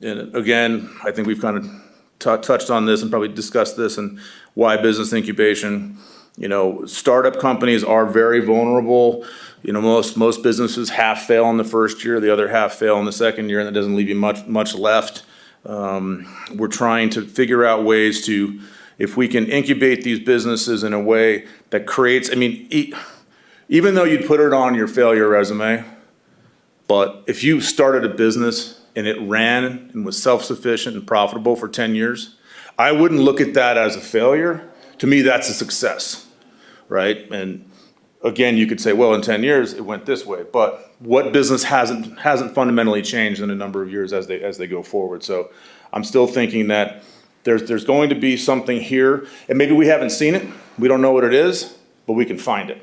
And again, I think we've kind of touched on this and probably discussed this and why business incubation. You know, startup companies are very vulnerable. You know, most businesses half fail in the first year, the other half fail in the second year, and that doesn't leave you much left. We're trying to figure out ways to, if we can incubate these businesses in a way that creates, I mean, even though you'd put it on your failure resume, but if you started a business and it ran and was self-sufficient and profitable for 10 years, I wouldn't look at that as a failure. To me, that's a success, right? And again, you could say, well, in 10 years, it went this way. But what business hasn't fundamentally changed in a number of years as they go forward? So I'm still thinking that there's going to be something here, and maybe we haven't seen it. We don't know what it is, but we can find it,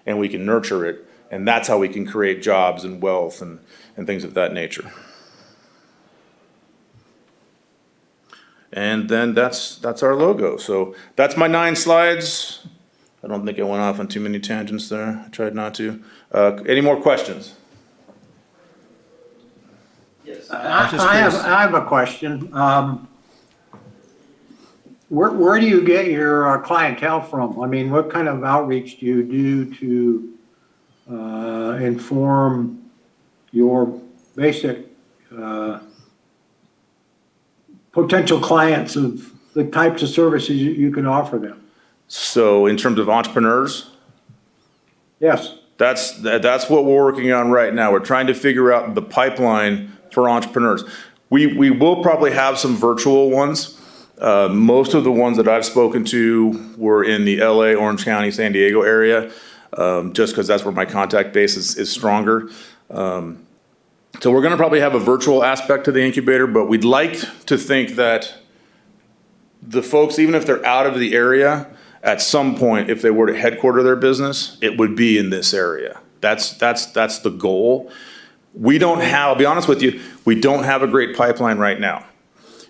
and we can nurture it, and that's how we can create jobs and wealth and things of that nature. And then that's our logo. So that's my 9 slides. I don't think I went off on too many tangents there. I tried not to. Any more questions? Yes. I have a question. Where do you get your clientele from? I mean, what kind of outreach do you do to inform your basic potential clients of the types of services you can offer them. So in terms of entrepreneurs, Yes. that's what we're working on right now. We're trying to figure out the pipeline for entrepreneurs. We will probably have some virtual ones. Most of the ones that I've spoken to were in the LA, Orange County, San Diego area, just because that's where my contact base is stronger. So we're going to probably have a virtual aspect to the incubator, but we'd like to think that the folks, even if they're out of the area, at some point, if they were to headquarter their business, it would be in this area. That's the goal. We don't have, I'll be honest with you, we don't have a great pipeline right now.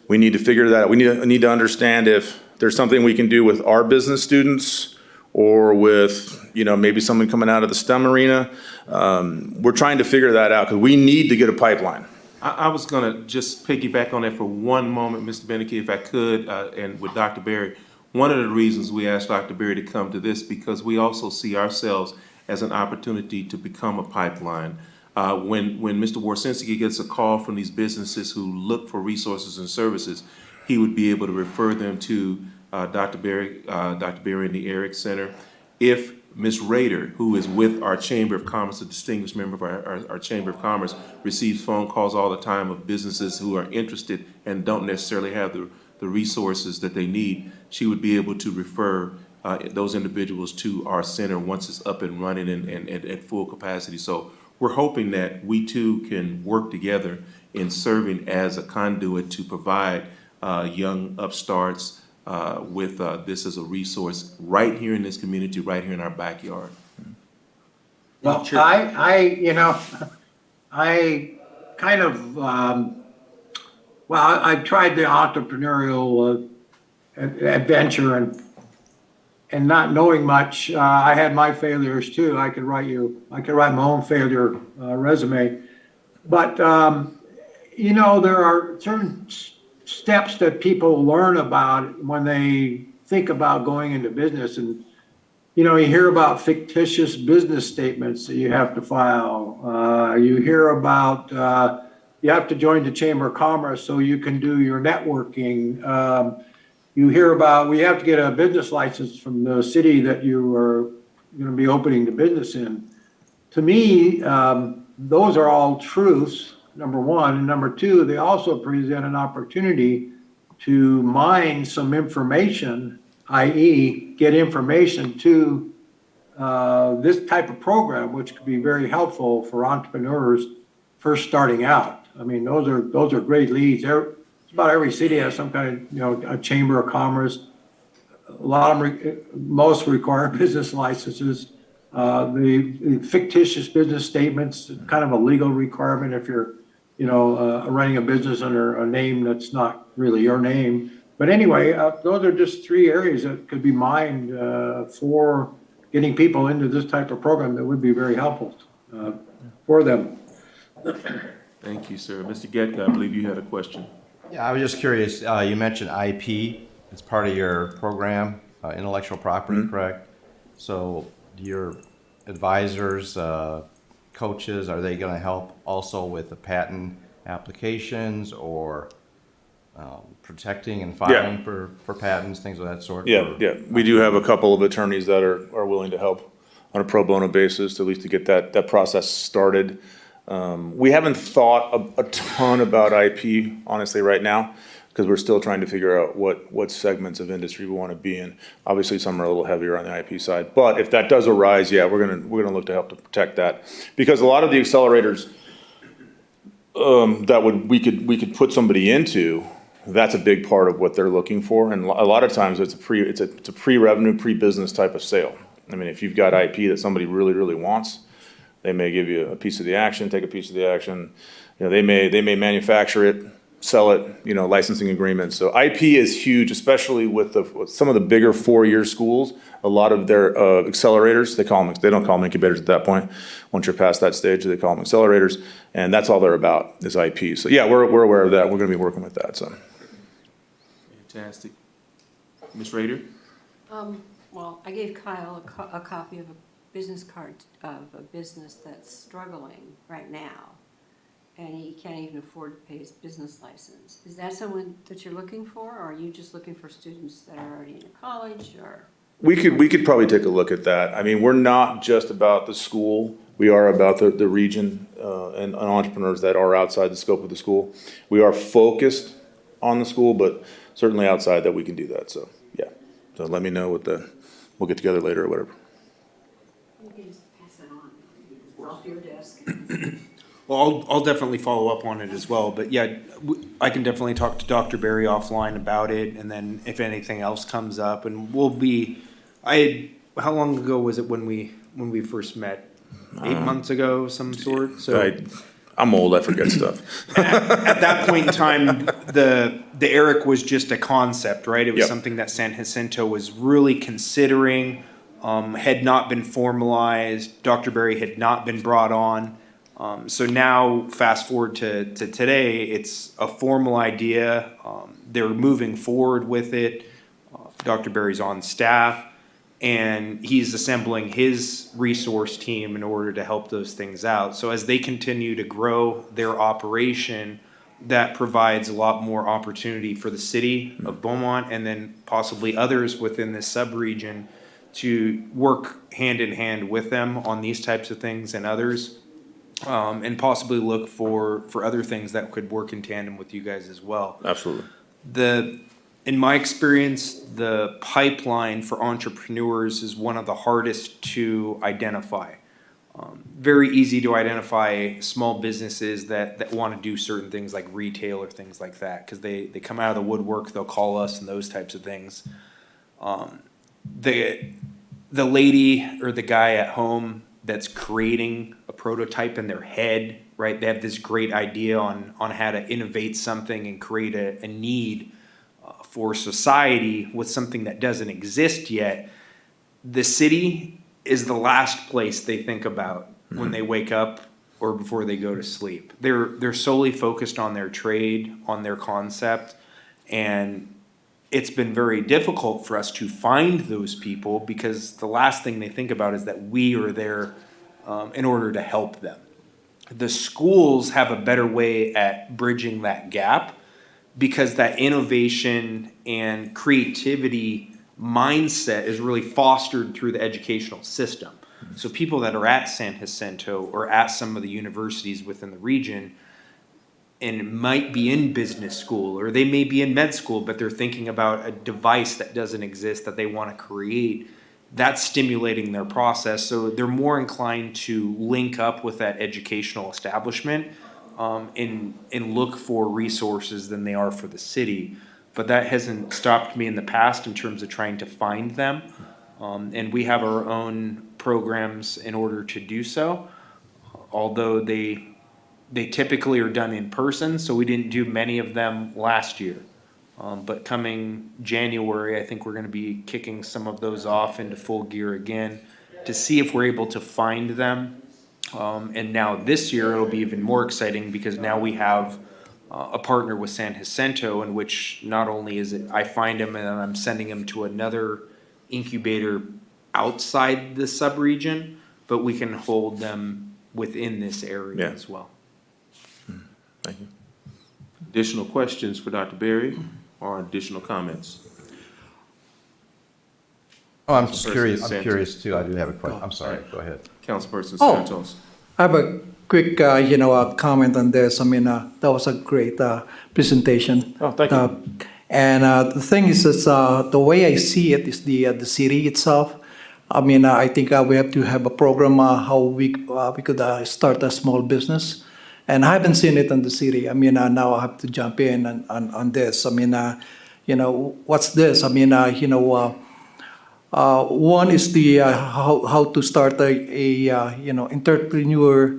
We need to figure that out. We need to understand if there's something we can do with our business students or with, maybe someone coming out of the STEM arena. We're trying to figure that out because we need to get a pipeline. I was going to just piggyback on that for one moment, Mr. Beneke, if I could, and with Dr. Berry. One of the reasons we asked Dr. Berry to come to this, because we also see ourselves as an opportunity to become a pipeline. When Mr. Warsinski gets a call from these businesses who look for resources and services, he would be able to refer them to Dr. Berry in the Eric Center. If Ms. Rader, who is with our Chamber of Commerce, a distinguished member of our Chamber of Commerce, receives phone calls all the time of businesses who are interested and don't necessarily have the resources that they need, she would be able to refer those individuals to our center once it's up and running and at full capacity. So we're hoping that we too can work together in serving as a conduit to provide young upstarts with this as a resource right here in this community, right here in our backyard. Well, I kind of, I tried the entrepreneurial adventure and not knowing much, I had my failures too. I could write my own failure resume. But, there are certain steps that people learn about when they think about going into business. And, you hear about fictitious business statements that you have to file. You hear about, you have to join the Chamber of Commerce so you can do your networking. You hear about, we have to get a business license from the city that you are going to be opening the business in. To me, those are all truths, number one. And number two, they also present an opportunity to mine some information, i.e. get information to this type of program, which could be very helpful for entrepreneurs first starting out. I mean, those are great leads. About every city has some kind of, a chamber of commerce. A lot of them, most require business licenses. The fictitious business statements, kind of a legal requirement if you're, running a business under a name that's not really your name. But anyway, those are just three areas that could be mined for getting people into this type of program that would be very helpful for them. Thank you, sir. Mr. Getka, I believe you had a question. Yeah, I was just curious, you mentioned IP as part of your program, intellectual property, correct? So do your advisors, coaches, are they going to help also with the patent applications or protecting and filing for patents, things of that sort? Yeah. We do have a couple of attorneys that are willing to help on a pro bono basis, at least to get that process started. We haven't thought a ton about IP, honestly, right now, because we're still trying to figure out what segments of industry we want to be in. Obviously, some are a little heavier on the IP side, but if that does arise, we're gonna look to help to protect that, because a lot of the accelerators we could put somebody into, that's a big part of what they're looking for, and a lot of times it's a pre-revenue, pre-business type of sale. I mean, if you've got IP that somebody really, really wants, they may give you a piece of the action, take a piece of the action. They may manufacture it, sell it, licensing agreements. So IP is huge, especially with some of the bigger 4-year schools. A lot of their accelerators, they don't call them incubators at that point. Once you're past that stage, they call them accelerators, and that's all they're about is IP. So we're aware of that. We're going to be working with that. So Fantastic. Ms. Rader? Well, I gave Kyle a copy of a business card of a business that's struggling right now. and he can't even afford to pay his business license. Is that someone that you're looking for, or are you just looking for students that are already in college, or? We could probably take a look at that. I mean, we're not just about the school. We are about the region, and entrepreneurs that are outside the scope of the school. We are focused on the school, but certainly outside that we can do that, so, yeah. So let me know we'll get together later or whatever. You can just pass that on. It's off your desk. Well, I'll definitely follow up on it as well, but yeah, I can definitely talk to Dr. Barry offline about it, and then if anything else comes up, and how long ago was it when we first met? 8 months ago, some sort, so. I'm old, I forget stuff. At that point in time, the ERIC was just a concept, right? It was Yep. something that San Jacinto was really considering, had not been formalized. Dr. Berry had not been brought on. So now, fast forward to today, it's a formal idea. They're moving forward with it. Dr. Berry's on staff, and he's assembling his resource team in order to help those things out. So as they continue to grow their operation, that provides a lot more opportunity for the city of Beaumont and then possibly others within this sub-region to work hand in hand with them on these types of things and others. And possibly look for other things that could work in tandem with you guys as well. Absolutely. In my experience, the pipeline for entrepreneurs is one of the hardest to identify. Very easy to identify small businesses that want to do certain things like retail or things like that, because they come out of the woodwork, they'll call us and those types of things. The lady or the guy at home that's creating a prototype in their head, right? They have this great idea on how to innovate something and create a need for society with something that doesn't exist yet. The city is the last place they think about when they wake up or before they go to sleep. They're solely focused on their trade, on their concept, and it's been very difficult for us to find those people because the last thing they think about is that we are there in order to help them. The schools have a better way at bridging that gap because that innovation and creativity mindset is really fostered through the educational system. So people that are at San Jacinto or at some of the universities within the region and might be in business school or they may be in med school, but they're thinking about a device that doesn't exist that they want to create. That's stimulating their process. So they're more inclined to link up with that educational establishment and look for resources than they are for the city. But that hasn't stopped me in the past in terms of trying to find them. And we have our own programs in order to do so, although they typically are done in person, so we didn't do many of them last year. But coming January, I think we're gonna be kicking some of those off into full gear again to see if we're able to find them. And now this year, it'll be even more exciting because now we have a partner with San Jacinto in which not only is it I find them and I'm sending them to another incubator outside the sub-region, but we can hold them within this area Yeah. as well. Thank you. Additional questions for Dr. Berry or additional comments? Oh, I'm Councilperson curious, I'm Santos. curious too. I do have a question. I'm sorry, go ahead. Councilperson Oh. Santos. I have a quick, comment on this. I mean, that was a great presentation. Oh, thank you. And the thing is, the way I see it is the city itself. I mean, I think we have to have a program how we could start a small business. And I haven't seen it in the city. I mean, now I have to jump in on this. I mean, what's this? I mean, one is the how to start a entrepreneur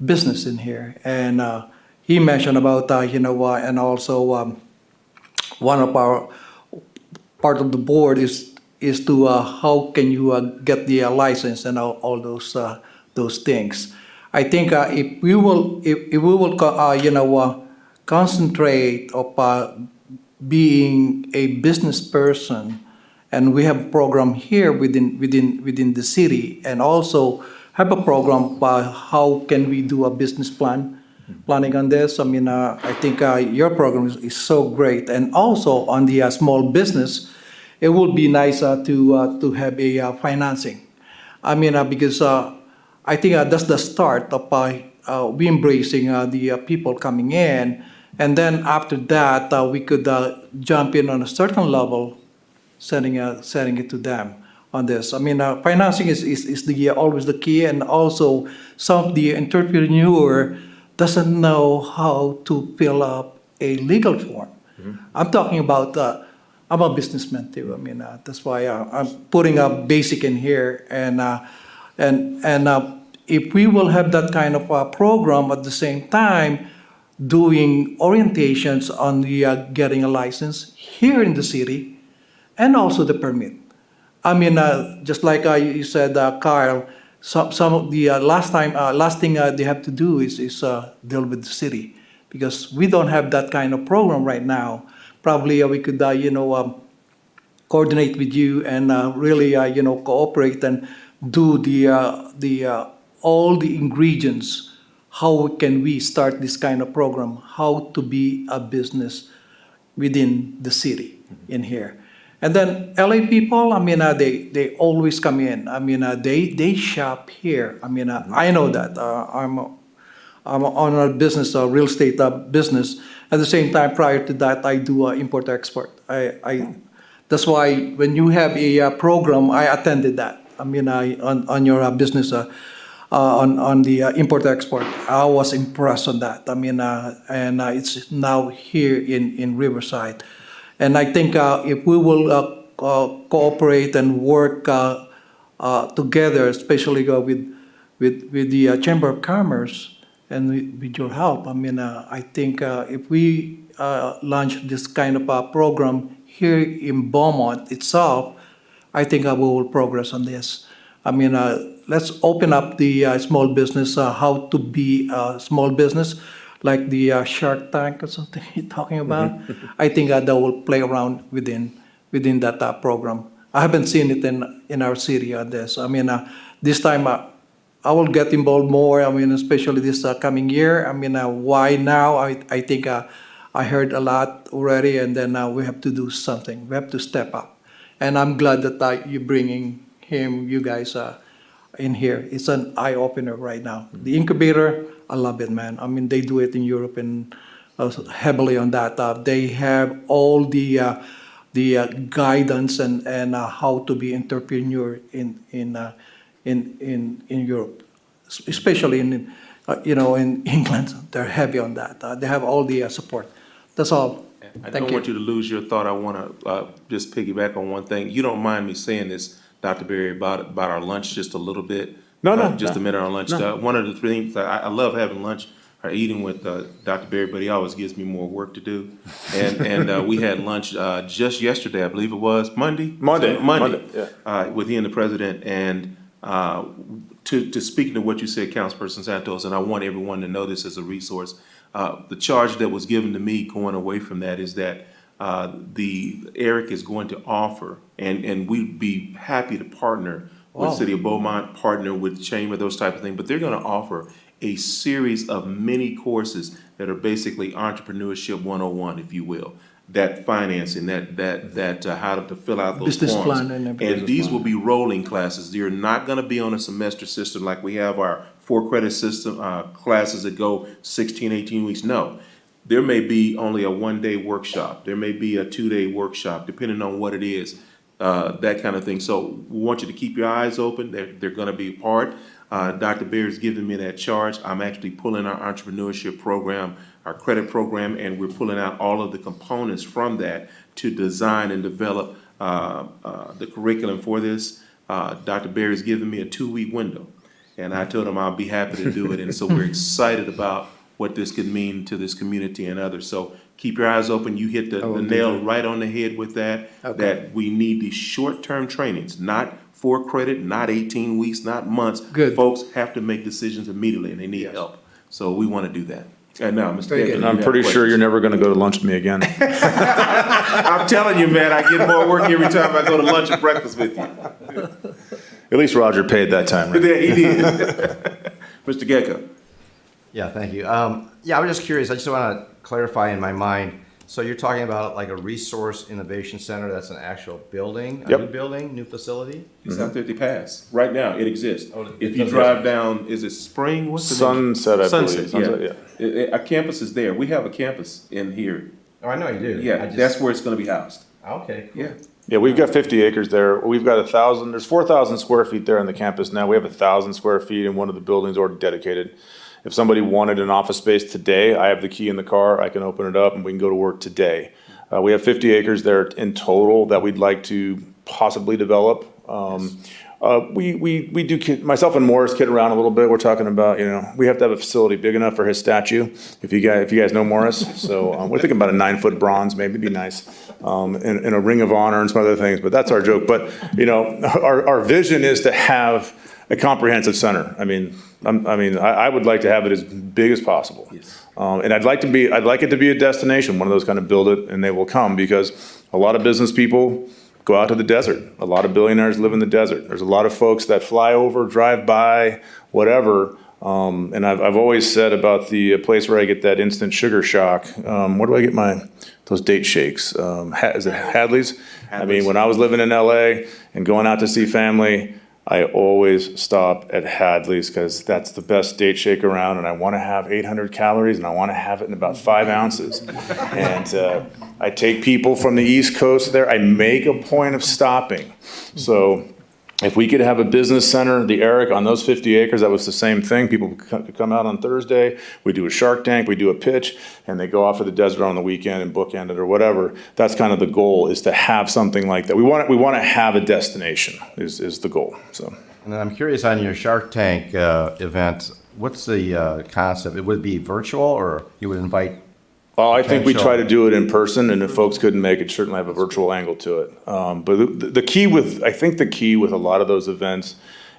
business in here, and he mentioned about and also one of our part of the board is to how can you get the license and all those things. I think if we will concentrate of being a business person, and we have a program here within the city, and also have a program how can we do a business plan planning on this. I mean, I think your program is so great. And also on the small business, it would be nice to have a financing. I mean, because I think that's the start of we embracing the people coming in. And then after that, we could jump in on a certain level, sending it to them on this. I mean, financing is the always the key, and also some of the entrepreneur doesn't know how to fill up a legal form. I'm talking about. I'm a businessman too. I mean, that's why I'm putting a basic in here, and if we will have that kind of program at the same time, doing orientations on the getting a license here in the city, and also the permit. I mean, just like you said, Kyle, some of the last thing they have to do is deal with the city, because we don't have that kind of program right now. Probably we could, coordinate with you and really, cooperate and do the all the ingredients. How can we start this kind of program? How to be a business within the city in here. And then LA people, I mean, they always come in. I mean, they shop here. I mean, I know that. I'm on a business, a real estate business. At the same time, prior to that, I do import-export. That's why when you have a program, I attended that. I mean, on your business, on the import-export, I was impressed on that. I mean, and it's now here in Riverside. And I think if we will cooperate and work together, especially with the Chamber of Commerce and with your help, I mean, I think if we launch this kind of a program here in Beaumont itself, I think we will progress on this. I mean, let's open up the small business, how to be a small business, like the Shark Tank or something you're talking about. I think that will play around within that program. I haven't seen it in our city on this. I mean, this time I will get involved more. I mean, especially this coming year. I mean, why now? I think I heard a lot already, and then we have to do something. We have to step up. And I'm glad that you're bringing you guys, in here. It's an eye-opener right now. The incubator, I love it, man. I mean, they do it in Europe and heavily on that. They have all the guidance and how to be entrepreneur in Europe, especially in England. They're heavy on that. They have all the support. That's all. I Thank don't you. want you to lose your thought. I want to just piggyback on one thing. You don't mind me saying this, Dr. Berry, about our lunch just a little bit? No. Just a minute on lunch. One of the things, I love having lunch or eating with Dr. Berry, but he always gives me more work to do. And we had lunch just yesterday, I believe it was, Monday, yeah. with he and the president. And to speak to what you said, Councilperson Santos, and I want everyone to know this as a resource, the charge that was given to me going away from that is that Eric is going to offer, and we'd be happy to partner with City of Beaumont, partner with Chamber, those type of things, but they're gonna offer a series of mini courses that are basically entrepreneurship 101, if you will. That financing, that how to fill out those Business forms. plan and everything. And these will be rolling classes. You're not gonna be on a semester system like we have our 4-credit system, classes that go 16, 18 weeks. No. There may be only a 1-day workshop. There may be a 2-day workshop, depending on what it is, that kind of thing. So we want you to keep your eyes open. They're gonna be a part. Dr. Bear's giving me that charge. I'm actually pulling our entrepreneurship program, our credit program, and we're pulling out all of the components from that to design and develop the curriculum for this. Dr. Bear is giving me a 2-week window, and I told him I'll be happy to do it. And so we're excited about what this could mean to this community and others. So keep your eyes open. You hit the nail right on the head with that, that we need these short-term trainings, not 4 credit, not 18 weeks, not months. Good. Folks have to make decisions immediately, and they need help. So we want to do that. And now, Mr. Very Decker, good. you I'm have pretty sure questions. you're never gonna go to lunch with me again. I'm telling you, man, I get more work every time I go to lunch and breakfast with you. At least Roger paid that time, right? Yeah, he did. Mr. Gecko. Yeah, thank you. Yeah, I was just curious. I just want to clarify in my mind. So you're talking about like a resource innovation center that's an actual building, a Yep. new building, new facility? It's out there at the pass. Right now, it exists. Oh, it If you does drive down, is it Spring? What's the name? Sunset, I believe. Sunset, yeah. Sunset, A campus is there. We have a campus in here. Oh, I know you do. I Yeah, just- that's where it's gonna be housed. Okay, cool. Yeah. Yeah, we've got 50 acres there. We've got 1,000, there's 4,000 square feet there on the campus now. We have 1,000 square feet in one of the buildings already dedicated. If somebody wanted an office space today, I have the key in the car. I can open it up and we can go to work today. We have 50 acres there in total that we'd like to possibly develop. We do, myself and Morris kid around a little bit. We're talking about, we have to have a facility big enough for his statue. If you guys know Morris. So we're thinking about a 9-foot bronze, maybe it'd be nice. And a ring of honor and some other things, but that's our joke. But, our vision is to have a comprehensive center. I would like to have it as big as possible. Yes. And I'd like it to be a destination, one of those kind of build it and they will come, because a lot of business people go out to the desert. A lot of billionaires live in the desert. There's a lot of folks that fly over, drive by, whatever. And I've always said about the place where I get that instant sugar shock. Where do I get those date shakes? Is it Hadley's? When I was living in LA and going out to see family, I always stop at Hadley's because that's the best date shake around, and I want to have 800 calories, and I want to have it in about 5 ounces. And I take people from the East Coast there. I make a point of stopping. So if we could have a business center, the Eric, on those 50 acres, that was the same thing. People could come out on Thursday, we do a Shark Tank, we do a pitch, and they go off to the desert on the weekend and bookend it or whatever. That's kind of the goal, is to have something like that. We want to have a destination is the goal, so. And then I'm curious on your Shark Tank event, what's the concept? It would be virtual, or you would invite? Well, I think we try to do it in person, and if folks couldn't make it, certainly have a virtual angle to it. But the key with a lot of those events,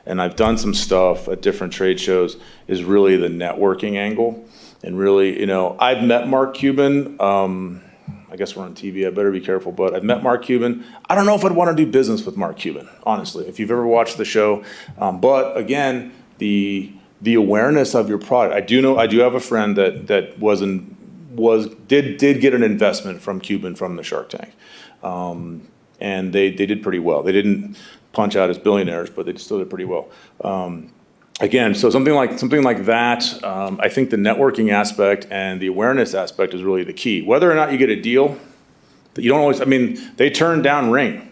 and I've done some stuff at different trade shows, is really the networking angle. And really, I've met Mark Cuban. I guess we're on TV, I better be careful, but I've met Mark Cuban. I don't know if I'd want to do business with Mark Cuban, honestly, if you've ever watched the show. But again, the awareness of your product. I do have a friend that did get an investment from Cuban from the Shark Tank. And they did pretty well. They didn't punch out as billionaires, but they still did pretty well. Again, so something like that, I think the networking aspect and the awareness aspect is really the key. Whether or not you get a deal, you don't always, they turned down Ring.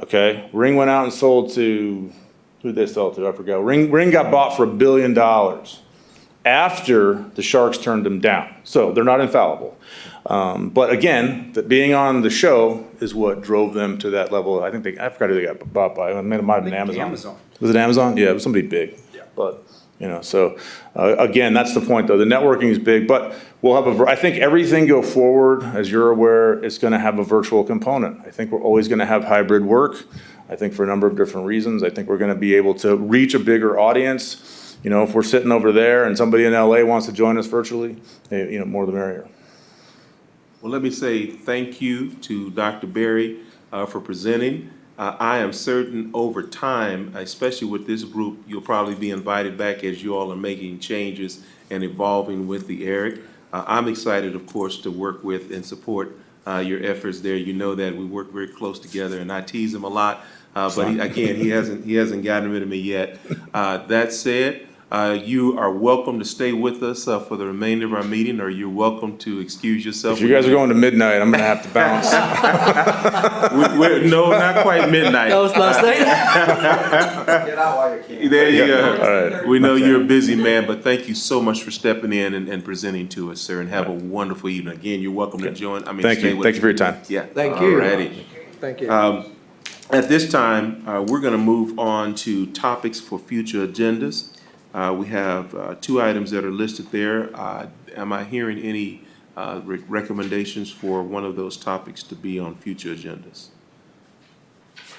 Okay? Ring went out and sold to, who did they sell to? I forgot. Ring got bought for $1 billion after the Sharks turned them down. So they're not infallible. But again, being on the show is what drove them to that level. I forgot who they got bought by. It might have been Amazon. Was it Amazon? Yeah, it was somebody big. Yeah. But, so, again, that's the point though. The networking is big, but we'll have I think everything go forward, as you're aware, is gonna have a virtual component. I think we're always gonna have hybrid work. I think for a number of different reasons. I think we're gonna be able to reach a bigger audience. If we're sitting over there and somebody in LA wants to join us virtually, more the merrier. Well, let me say thank you to Dr. Berry for presenting. I am certain over time, especially with this group, you'll probably be invited back as you all are making changes and evolving with the ERIC. I'm excited, of course, to work with and support your efforts there. You know that we work very close together, and I tease him a lot, but he hasn't gotten rid of me yet. That said, you are welcome to stay with us for the remainder of our meeting, or you're welcome to excuse yourself. If you guys are going to midnight, I'm gonna have to bounce. No, not quite midnight. That was last night? Get out while you can. There you go. All right. We know you're a busy man, but thank you so much for stepping in and presenting to us, sir, and have a wonderful evening. Again, you're welcome to join. Thank stay you. with Thank you for your time. Yeah. Thank you. Alrighty. Thank you. At this time, we're going to move on to topics for future agendas. We have 2 items that are listed there. Am I hearing any recommendations for one of those topics to be on future agendas?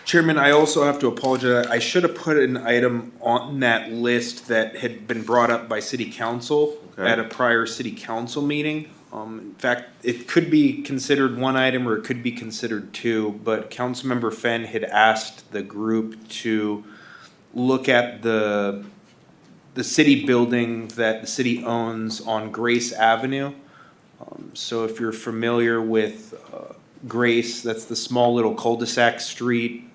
Chairman, I also have to apologize. I should have put an item on that list that had been brought up by city council at a prior city council meeting. In fact, it could be considered one item or it could be considered 2, but Councilmember Fenn had asked the group to look at the the city building that the city owns on Grace Avenue. So if you're familiar with Grace, that's the small little cul-de-sac street.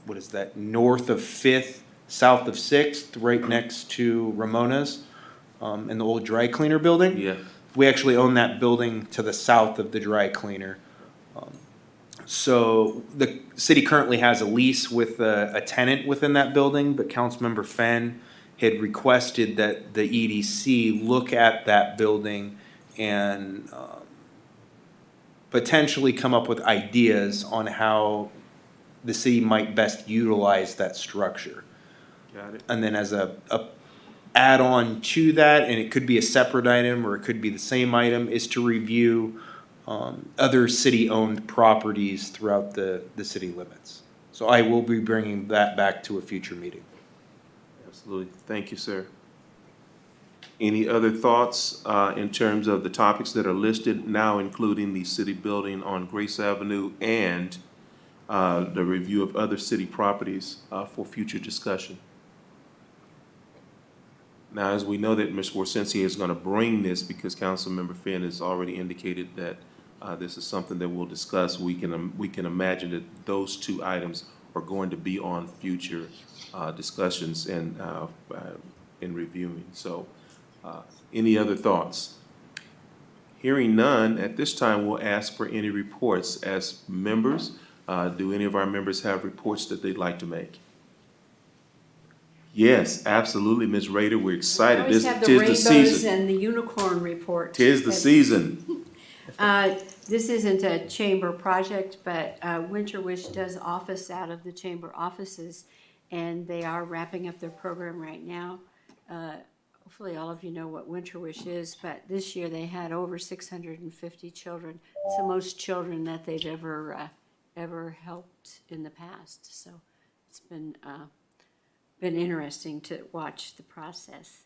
What is that, north of Fifth, south of Sixth, right next to Ramona's, in the old dry cleaner building. Yeah. We actually own that building to the south of the dry cleaner. So the city currently has a lease with a tenant within that building, but Councilmember Fenn had requested that the EDC look at that building and potentially come up with ideas on how the city might best utilize that structure. Got it. And then as a add-on to that, and it could be a separate item or it could be the same item, is to review other city-owned properties throughout the city limits. So I will be bringing that back to a future meeting. Absolutely. Thank you, sir. Any other thoughts in terms of the topics that are listed now, including the city building on Grace Avenue and the review of other city properties for future discussion? Now, as we know that Ms. Warsensi is going to bring this because Councilmember Finn has already indicated that this is something that we'll discuss, we can imagine that those two items are going to be on future discussions and in reviewing. So any other thoughts? Hearing none, at this time, we'll ask for any reports. As members, do any of our members have reports that they'd like to make? Yes, absolutely, Ms. Rader, we're We excited. always have the Tis the rainbows season. and the unicorn report. Tis the season. This isn't a chamber project, but Winter Wish does office out of the chamber offices, and they are wrapping up their program right now. Hopefully all of you know what Winter Wish is, but this year they had over 650 children. It's the most children that they've ever helped in the past. So it's been interesting to watch the process.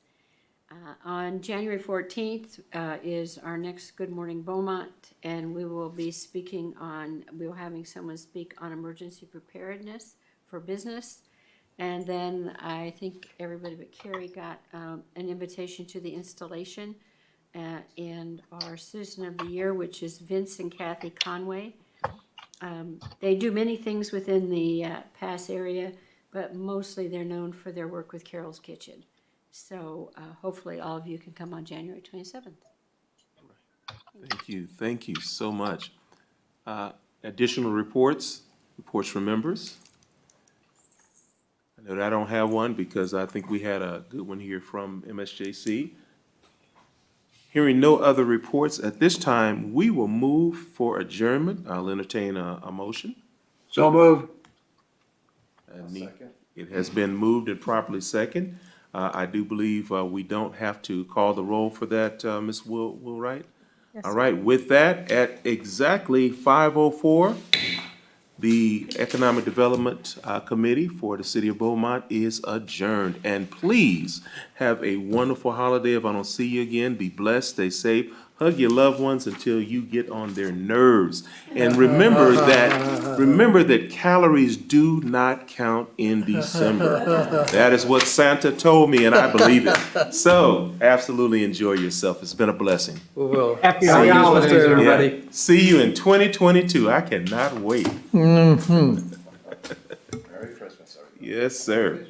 On January 14th is our next Good Morning Beaumont, and we will be we're having someone speak on emergency preparedness for business. And then I think everybody but Carrie got an invitation to the installation and our Citizen of the Year, which is Vince and Kathy Conway. They do many things within the Pass area, but mostly they're known for their work with Carol's Kitchen. So hopefully all of you can come on January 27th. Thank you so much. Additional reports from members? I know that I don't have one because I think we had a good one here from MSJC. Hearing no other reports, at this time, we will move for adjournment. I'll entertain a motion. So move. It has been moved and properly second. I do believe we don't have to call the roll for that, Ms. Wheelwright? Yes, All right, with that, at exactly 5:04, the Economic Development Committee for the City of Beaumont is adjourned. And please have a wonderful holiday. If I don't see you again, be blessed, stay safe, hug your loved ones until you get on their nerves. And remember that calories do not count in December. That is what Santa told me, and I believe it. So absolutely enjoy yourself. It's been a blessing. We will. Happy See you, holidays, Mr. everybody. everybody. See you in 2022. I cannot wait. Merry Christmas, everybody. Yes, sir.